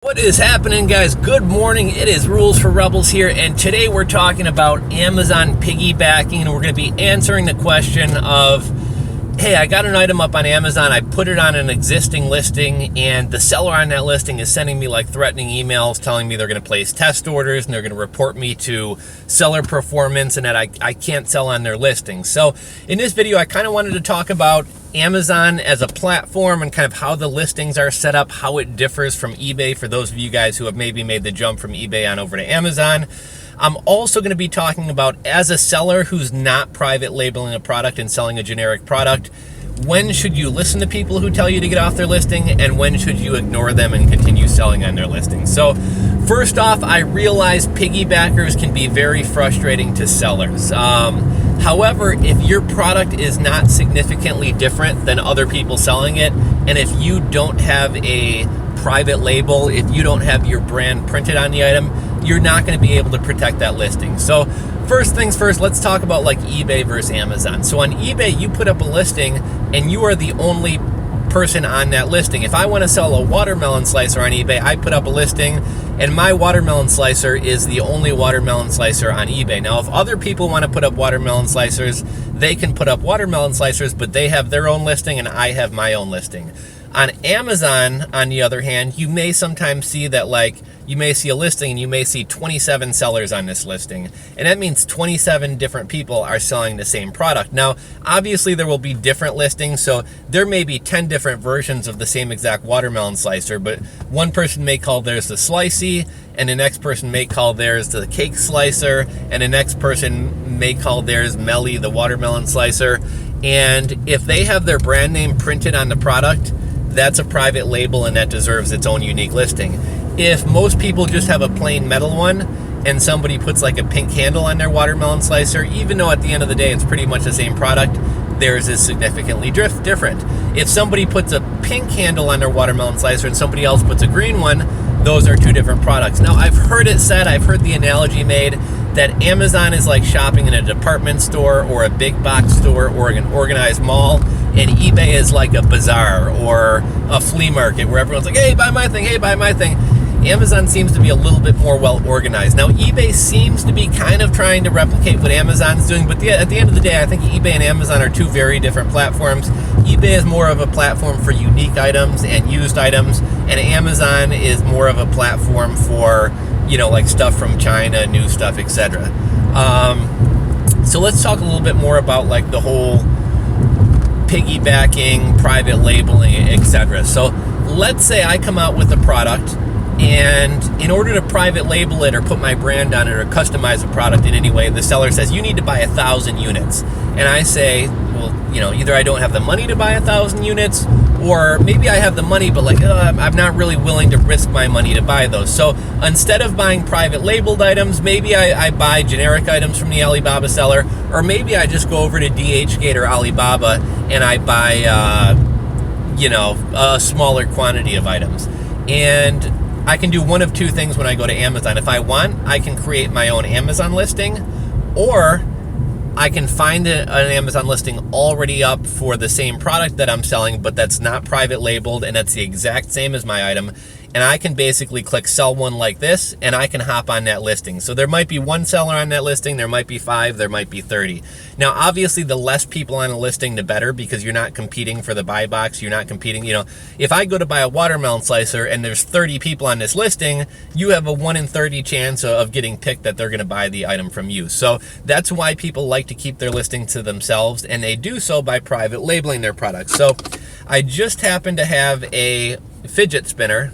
What is happening, guys? Good morning. It is Rules for Rebels here, and today we're talking about Amazon piggybacking, and we're going to be answering the question of, hey, I got an item up on Amazon, I put it on an existing listing, and the seller on that listing is sending me like threatening emails telling me they're going to place test orders and they're going to report me to seller performance and that I can't sell on their listing. So in this video, I kind of wanted to talk about Amazon as a platform and kind of how the listings are set up, how it differs from eBay for those of you guys who have maybe made the jump from eBay on over to Amazon. I'm also going to be talking about, as a seller who's not private labeling a product and selling a generic product, when should you listen to people who tell you to get off their listing, and when should you ignore them and continue selling on their listing? So first off, I realize piggybackers can be very frustrating to sellers. However, if your product is not significantly different than other people selling it, and if you don't have a private label, if you don't have your brand printed on the item, you're not going to be able to protect that listing. So first things first, let's talk about like eBay versus Amazon. So on eBay, you put up a listing and you are the only person on that listing. If I want to sell a watermelon slicer on eBay, I put up a listing and my watermelon slicer is the only watermelon slicer on eBay. Now, if other people want to put up watermelon slicers, they can put up watermelon slicers, but they have their own listing and I have my own listing. On Amazon, on the other hand, you may sometimes see that, like, you may see a listing and you may see 27 sellers on this listing. And that means 27 different people are selling the same product. Now, obviously there will be different listings, so there may be 10 different versions of the same exact watermelon slicer, but one person may call theirs the slicey, and the next person may call theirs the cake slicer, and the next person may call theirs Melly, the watermelon slicer. And if they have their brand name printed on the product, that's a private label and that deserves its own unique listing. If most people just have a plain metal one and somebody puts like a pink handle on their watermelon slicer, even though at the end of the day it's pretty much the same product, theirs is significantly different. If somebody puts a pink handle on their watermelon slicer and somebody else puts a green one, those are two different products. Now, I've heard it said, I've heard the analogy made that Amazon is like shopping in a department store or a big box store or an organized mall, and eBay is like a bazaar or a flea market where everyone's like, hey, buy my thing, hey, buy my thing. Amazon seems to be a little bit more well organized. Now, eBay seems to be kind of trying to replicate what Amazon's doing, but at the end of the day, I think eBay and Amazon are two very different platforms. eBay is more of a platform for unique items and used items, and Amazon is more of a platform for, you know, like stuff from China, new stuff, etc. So let's talk a little bit more about like the whole piggybacking, private labeling, etc. So let's say I come out with a product, and in order to private label it or put my brand on it or customize the product in any way, the seller says, you need to buy 1,000 units. And I say, well, you know, either I don't have the money to buy 1,000 units, or maybe I have the money, but like, I'm not really willing to risk my money to buy those. So instead of buying private labeled items, maybe I buy generic items from the Alibaba seller, or maybe I just go over to DHgate or Alibaba and I buy, you know, a smaller quantity of items. And I can do one of two things when I go to Amazon. If I want, I can create my own Amazon listing, or I can find an Amazon listing already up for the same product that I'm selling, but that's not private labeled and that's the exact same as my item. And I can basically click sell one like this, and I can hop on that listing. So there might be one seller on that listing, there might be 5, there might be 30. Now, obviously, the less people on a listing, the better, because you're not competing for the buy box. You're not competing, you know, if I go to buy a watermelon slicer and there's 30 people on this listing, you have a 1 in 30 chance of getting picked that they're going to buy the item from you. So that's why people like to keep their listing to themselves, and they do so by private labeling their products. So I just happen to have a fidget spinner,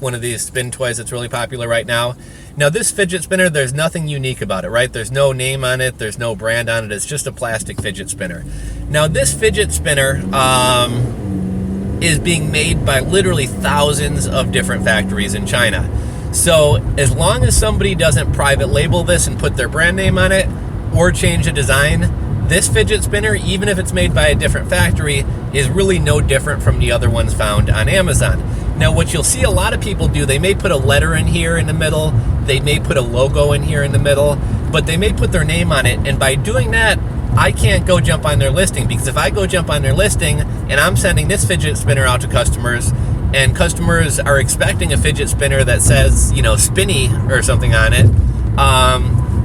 one of these spin toys that's really popular right now. Now, this fidget spinner, there's nothing unique about it, right? There's no name on it, there's no brand on it, it's just a plastic fidget spinner. Now, this fidget spinner is being made by literally thousands of different factories in China. So as long as somebody doesn't private label this and put their brand name on it or change the design, this fidget spinner, even if it's made by a different factory, is really no different from the other ones found on Amazon. Now, what you'll see a lot of people do, they may put a letter in here in the middle, they may put a logo in here in the middle, but they may put their name on it, and by doing that, I can't go jump on their listing, because if I go jump on their listing and I'm sending this fidget spinner out to customers and customers are expecting a fidget spinner that says, spinny or something on it,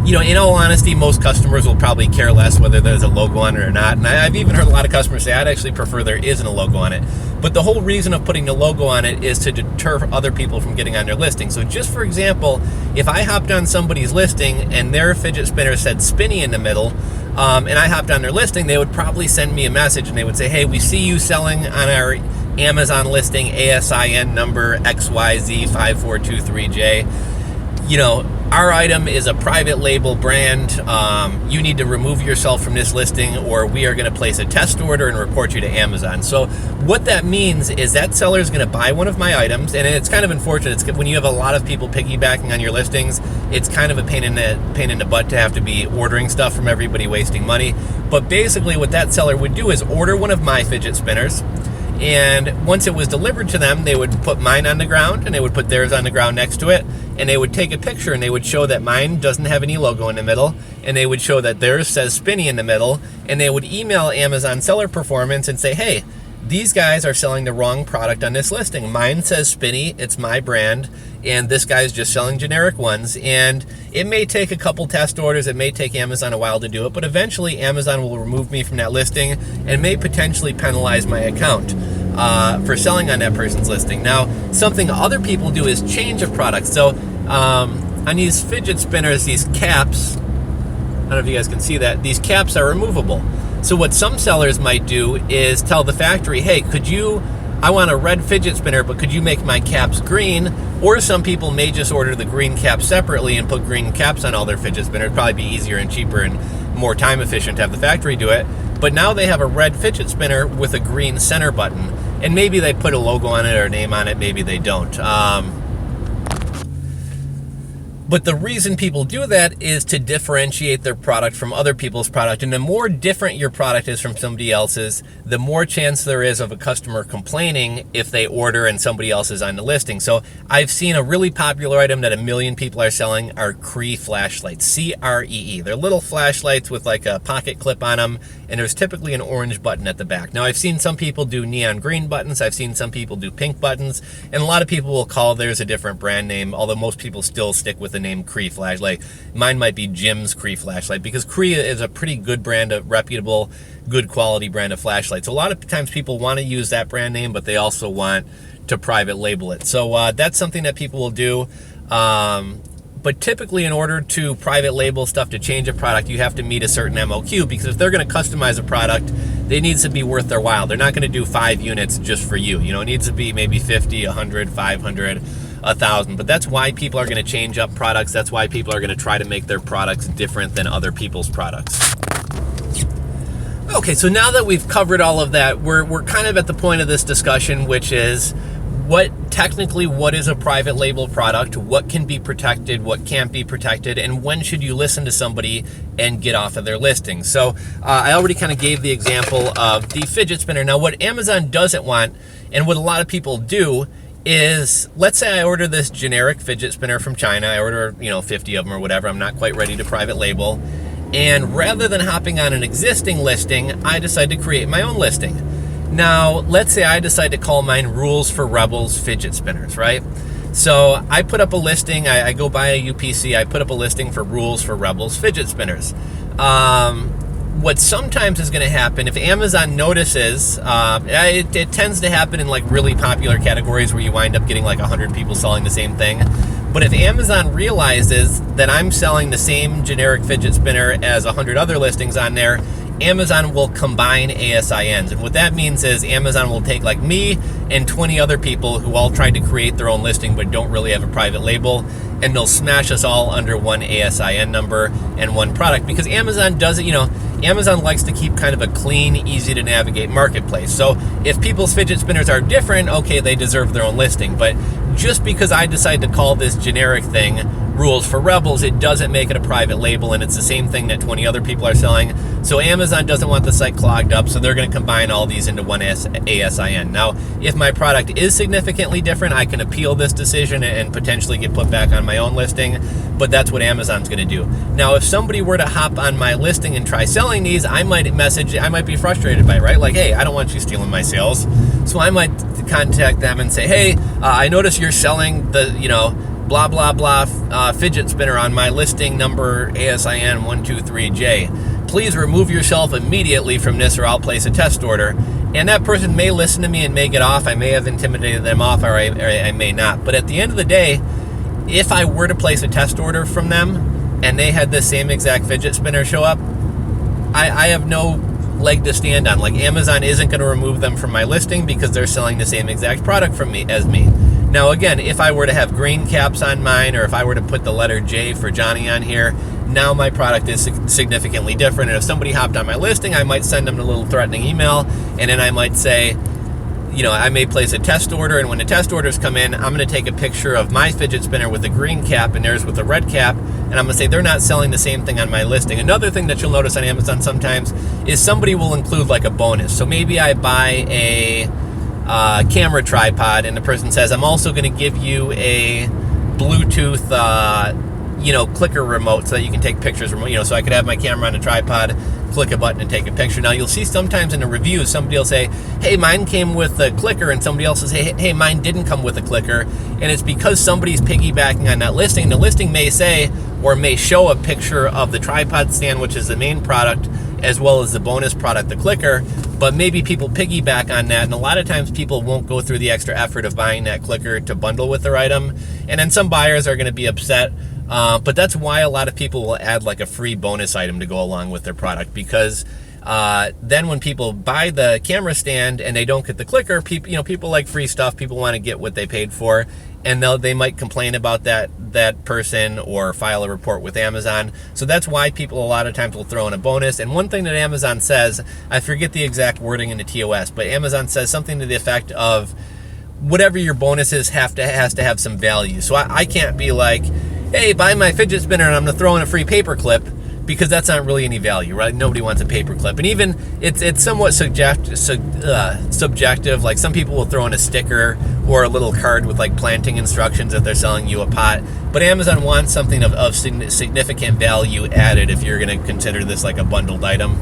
in all honesty, most customers will probably care less whether there's a logo on it or not. And I've even heard a lot of customers say, I'd actually prefer there isn't a logo on it. But the whole reason of putting the logo on it is to deter other people from getting on their listing. So just for example, if I hopped on somebody's listing and their fidget spinner said spinny in the middle, and I hopped on their listing, they would probably send me a message and they would say, hey, we see you selling on our Amazon listing ASIN number XYZ5423J. Our item is a private label brand. You need to remove yourself from this listing or we are going to place a test order and report you to Amazon. So what that means is that seller is going to buy one of my items, and it's kind of unfortunate. It's when you have a lot of people piggybacking on your listings, it's kind of a pain in the butt to have to be ordering stuff from everybody, wasting money. But basically what that seller would do is order one of my fidget spinners, and once it was delivered to them, they would put mine on the ground and they would put theirs on the ground next to it, and they would take a picture and they would show that mine doesn't have any logo in the middle, and they would show that theirs says spinny in the middle, and they would email Amazon Seller Performance and say, hey, these guys are selling the wrong product on this listing. Mine says spinny, it's my brand, and this guy's just selling generic ones. And it may take a couple test orders, it may take Amazon a while to do it, but eventually Amazon will remove me from that listing and may potentially penalize my account for selling on that person's listing. Now, something other people do is change a product. So on these fidget spinners, these caps, I don't know if you guys can see that, these caps are removable. So what some sellers might do is tell the factory, hey, I want a red fidget spinner, but could you make my caps green? Or some people may just order the green caps separately and put green caps on all their fidget spinners. It'd probably be easier and cheaper and more time efficient to have the factory do it. But now they have a red fidget spinner with a green center button. And maybe they put a logo on it or a name on it, maybe they don't. But the reason people do that is to differentiate their product from other people's product. And the more different your product is from somebody else's, the more chance there is of a customer complaining if they order and somebody else is on the listing. So I've seen a really popular item that 1 million people are selling are Cree Flashlights, C-R-E-E. They're little flashlights with like a pocket clip on them, and there's typically an orange button at the back. Now, I've seen some people do neon green buttons. I've seen some people do pink buttons, and a lot of people will call theirs a different brand name, although most people still stick with the name Cree Flashlight. Mine might be Jim's Cree Flashlight, because Cree is a pretty good brand, a reputable, good quality brand of flashlights. A lot of times people want to use that brand name, but they also want to private label it. So that's something that people will do. But typically, in order to private label stuff, to change a product, you have to meet a certain MOQ, because if they're going to customize a product, it needs to be worth their while. They're not going to do 5 units just for you. It needs to be maybe 50, 100, 500, 1,000. But that's why people are going to change up products. That's why people are going to try to make their products different than other people's products. Okay, so now that we've covered all of that, we're kind of at the point of this discussion, which is what is a private label product, what can be protected, what can't be protected, and when should you listen to somebody and get off of their listing. So I already kind of gave the example of the fidget spinner. Now, what Amazon doesn't want, and what a lot of people do, is, let's say I order this generic fidget spinner from China. I order 50 of them or whatever. I'm not quite ready to private label, and rather than hopping on an existing listing, I decide to create my own listing. Now, let's say I decide to call mine Rules for Rebels Fidget Spinners, right? So I put up a listing, I go buy a UPC, I put up a listing for Rules for Rebels Fidget Spinners. What sometimes is going to happen, if Amazon notices, it tends to happen in like really popular categories where you wind up getting like 100 people selling the same thing. But if Amazon realizes that I'm selling the same generic fidget spinner as 100 other listings on there, Amazon will combine ASINs. And what that means is Amazon will take like me and 20 other people who all tried to create their own listing but don't really have a private label, and they'll smash us all under one ASIN number and one product, because Amazon does it, Amazon likes to keep kind of a clean, easy to navigate marketplace. So if people's fidget spinners are different, okay, they deserve their own listing. But just because I decide to call this generic thing Rules for Rebels, it doesn't make it a private label, and it's the same thing that 20 other people are selling. So Amazon doesn't want the site clogged up, so they're going to combine all these into one ASIN. Now, if my product is significantly different, I can appeal this decision and potentially get put back on my own listing, but that's what Amazon's going to do. Now, if somebody were to hop on my listing and try selling these, I might be frustrated by it, right? Like, hey, I don't want you stealing my sales. So I might would contact them and say, hey, I notice you're selling the, blah, blah, blah fidget spinner on my listing number ASIN 123J. Please remove yourself immediately from this or I'll place a test order. And that person may listen to me and may get off. I may have intimidated them off, or I may not. But at the end of the day, if I were to place a test order from them and they had the same exact fidget spinner show up, I have no leg to stand on. Like, Amazon isn't going to remove them from my listing because they're selling the same exact product from me as me. Now, again, if I were to have green caps on mine, or if I were to put the letter J for Johnny on here, now my product is significantly different. And if somebody hopped on my listing, I might send them a little threatening email, and then I might say, I may place a test order, and when the test orders come in, I'm going to take a picture of my fidget spinner with a green cap and theirs with a red cap, and I'm going to say they're not selling the same thing on my listing. Another thing that you'll notice on Amazon sometimes is somebody will include like a bonus. So maybe I buy a camera tripod, and the person says, I'm also going to give you a Bluetooth clicker remote so that you can take pictures so I could have my camera on a tripod, click a button and take a picture. Now, you'll see sometimes in the reviews, somebody will say, hey, mine came with a clicker, and somebody else will say, hey, mine didn't come with a clicker. And it's because somebody's piggybacking on that listing. The listing may say, or may show, a picture of the tripod stand, which is the main product, as well as the bonus product, the clicker, but maybe people piggyback on that, and a lot of times people won't go through the extra effort of buying that clicker to bundle with their item, and then some buyers are going to be upset. But that's why a lot of people will add like a free bonus item to go along with their product, because then when people buy the camera stand and they don't get the clicker, people like free stuff. People want to get what they paid for, and they might complain about that person or file a report with Amazon. So that's why people a lot of times will throw in a bonus. And one thing that Amazon says, I forget the exact wording in the TOS, but Amazon says something to the effect of, whatever your bonuses has to have some value. So I can't be like, hey, buy my fidget spinner and I'm going to throw in a free paper clip, because that's not really any value, right? Nobody wants a paper clip. And even it's somewhat subjective. Like, some people will throw in a sticker or a little card with like planting instructions if they're selling you a pot. But Amazon wants something of significant value added if you're going to consider this like a bundled item.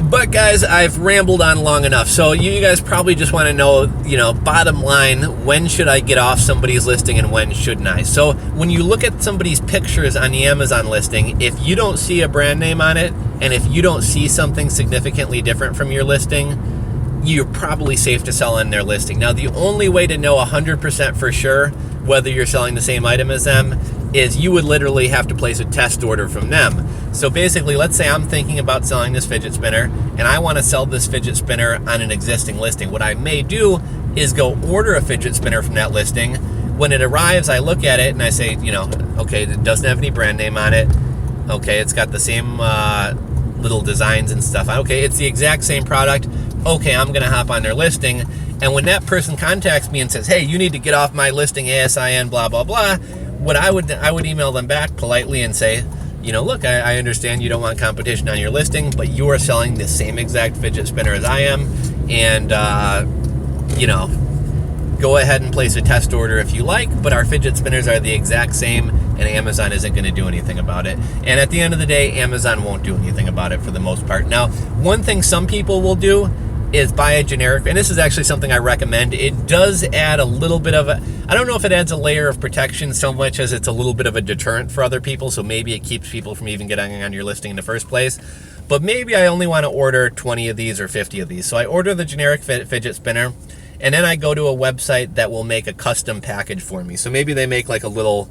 But guys, I've rambled on long enough. So you guys probably just want to know, bottom line, when should I get off somebody's listing and when shouldn't I? So when you look at somebody's pictures on the Amazon listing, if you don't see a brand name on it, and if you don't see something significantly different from your listing, you're probably safe to sell on their listing. Now, the only way to know 100% for sure whether you're selling the same item as them is you would literally have to place a test order from them. So basically, let's say I'm thinking about selling this fidget spinner, and I want to sell this fidget spinner on an existing listing. What I may do is go order a fidget spinner from that listing. When it arrives, I look at it and I say, okay, it doesn't have any brand name on it. Okay, it's got the same little designs and stuff. Okay, it's the exact same product. Okay, I'm going to hop on their listing. And when that person contacts me and says, hey, you need to get off my listing, ASIN, blah, blah, blah, what I would email them back politely and say, look, I understand you don't want competition on your listing, but you are selling the same exact fidget spinner as I am. And, go ahead and place a test order if you like, but our fidget spinners are the exact same, and Amazon isn't going to do anything about it. And at the end of the day, Amazon won't do anything about it for the most part. Now, one thing some people will do is buy a generic, and this is actually something I recommend. It does add a little bit of I don't know if it adds a layer of protection so much as it's a little bit of a deterrent for other people, so maybe it keeps people from even getting on your listing in the first place. But maybe I only want to order 20 of these or 50 of these. So I order the generic fidget spinner, and then I go to a website that will make a custom package for me. So maybe they make like a little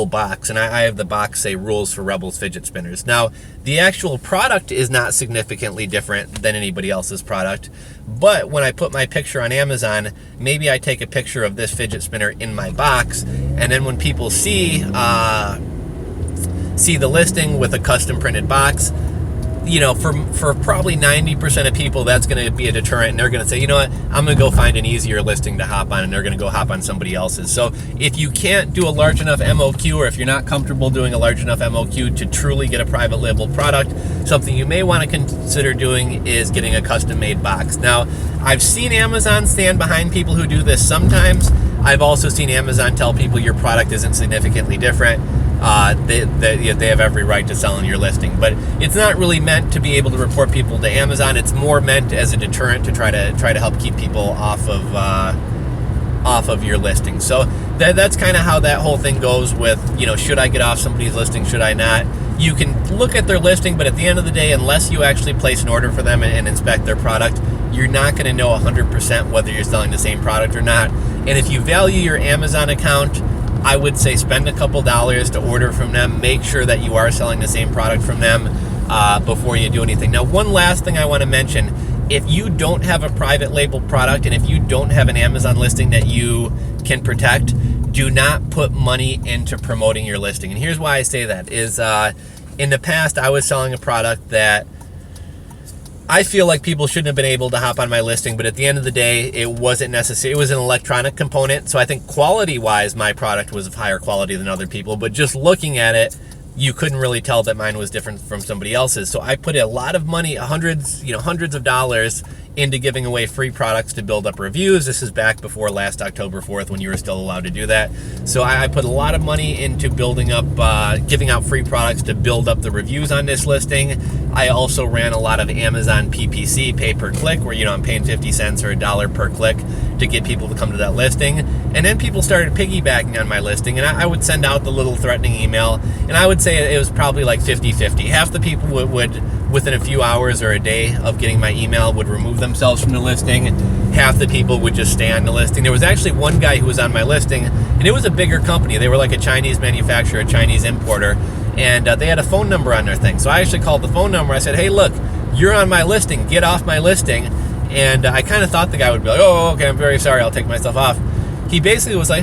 box, and I have the box say rules for Rebels fidget spinners. Now, the actual product is not significantly different than anybody else's product, but when I put my picture on Amazon, maybe I take a picture of this fidget spinner in my box, and then when people see the listing with a custom printed box, for probably 90% of people, that's going to be a deterrent, and they're going to say, you know what, I'm going to go find an easier listing to hop on, and they're going to go hop on somebody else's. So if you can't do a large enough MOQ, or if you're not comfortable doing a large enough MOQ to truly get a private label product, something you may want to consider doing is getting a custom made box. Now, I've seen Amazon stand behind people who do this sometimes. I've also seen Amazon tell people your product isn't significantly different. they have every right to sell on your listing. But it's not really meant to be able to report people to Amazon. It's more meant as a deterrent to try to help keep people off of your listing. So that's kind of how that whole thing goes with, should I get off somebody's listing, should I not? You can look at their listing, but at the end of the day, unless you actually place an order for them and inspect their product, you're not going to know 100% whether you're selling the same product or not. And if you value your Amazon account, I would say spend a couple dollars to order from them. Make sure that you are selling the same product from them before you do anything. Now, one last thing I want to mention. If you don't have a private label product and if you don't have an Amazon listing that you can protect, do not put money into promoting your listing. And here's why I say that is in the past, I was selling a product that I feel like people shouldn't have been able to hop on my listing, but at the end of the day, it wasn't necessary. It was an electronic component, so I think quality-wise, my product was of higher quality than other people, but just looking at it, you couldn't really tell that mine was different from somebody else's. So I put a lot of money, hundreds of dollars into giving away free products to build up reviews. This is back before last October 4th when you were still allowed to do that. So I put a lot of money into building up, giving out free products to build up the reviews on this listing. I also ran a lot of Amazon PPC, pay per click, where I'm paying 50 cents or $1 per click to get people to come to that listing. And then people started piggybacking on my listing, and I would send out the little threatening email, and I would say it was probably like 50-50. Half the people would within a few hours or a day of getting my email, would remove themselves from the listing. Half the people would just stay on the listing. There was actually one guy who was on my listing, and it was a bigger company. They were like a Chinese manufacturer, a Chinese importer, and they had a phone number on their thing. So I actually called the phone number. I said, hey, look, you're on my listing. Get off my listing. And I kind of thought the guy would be like, oh, okay, I'm very sorry. I'll take myself off. He basically was like,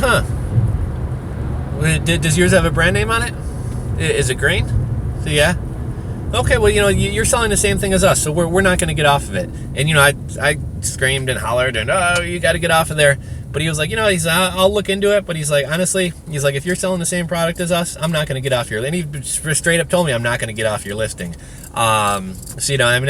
does yours have a brand name on it? Is it green? So, yeah. Okay, well, you're selling the same thing as us, so we're not going to get off of it. And, I screamed and hollered and, oh, you got to get off of there. But he was like, I'll look into it. But he's like, honestly, if you're selling the same product as us, I'm not going to get off your, and he straight up told me I'm not going to get off your listing. So,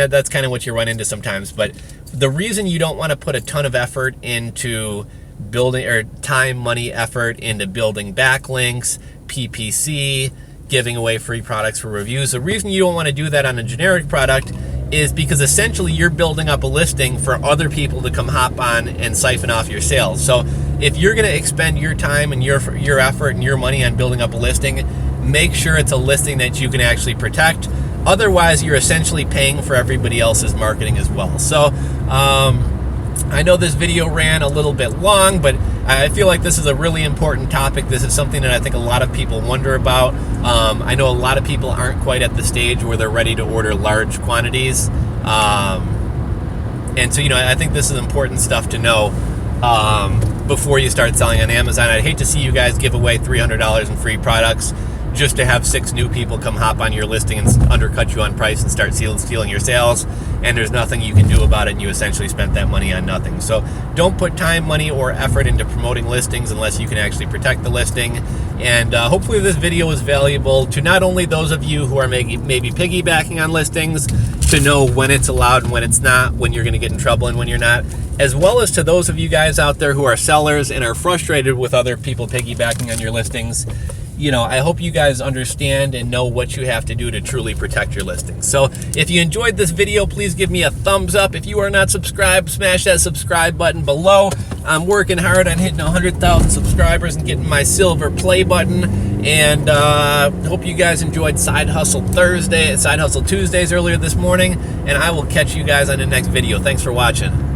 that's kind of what you run into sometimes. But the reason you don't want to put a ton of effort into building, or time, money, effort into building backlinks, PPC, giving away free products for reviews, the reason you don't want to do that on a generic product is because essentially you're building up a listing for other people to come hop on and siphon off your sales. So if you're going to expend your time and your effort and your money on building up a listing, make sure it's a listing that you can actually protect. Otherwise, you're essentially paying for everybody else's marketing as well. So I know this video ran a little bit long, but I feel like this is a really important topic. This is something that I think a lot of people wonder about. I know a lot of people aren't quite at the stage where they're ready to order large quantities. And so, I think this is important stuff to know before you start selling on Amazon. I'd hate to see you guys give away $300 in free products just to have 6 new people come hop on your listing and undercut you on price and start stealing your sales, and there's nothing you can do about it, and you essentially spent that money on nothing. So don't put time, money, or effort into promoting listings unless you can actually protect the listing. And hopefully this video is valuable to not only those of you who are maybe piggybacking on listings, to know when it's allowed and when it's not, when you're going to get in trouble and when you're not, as well as to those of you guys out there who are sellers and are frustrated with other people piggybacking on your listings. I hope you guys understand and know what you have to do to truly protect your listings. So if you enjoyed this video, please give me a thumbs up. If you are not subscribed, smash that subscribe button below. I'm working hard on hitting 100,000 subscribers and getting my silver play button. And hope you guys enjoyed Side Hustle Tuesdays earlier this morning. And I will catch you guys on the next video. Thanks for watching.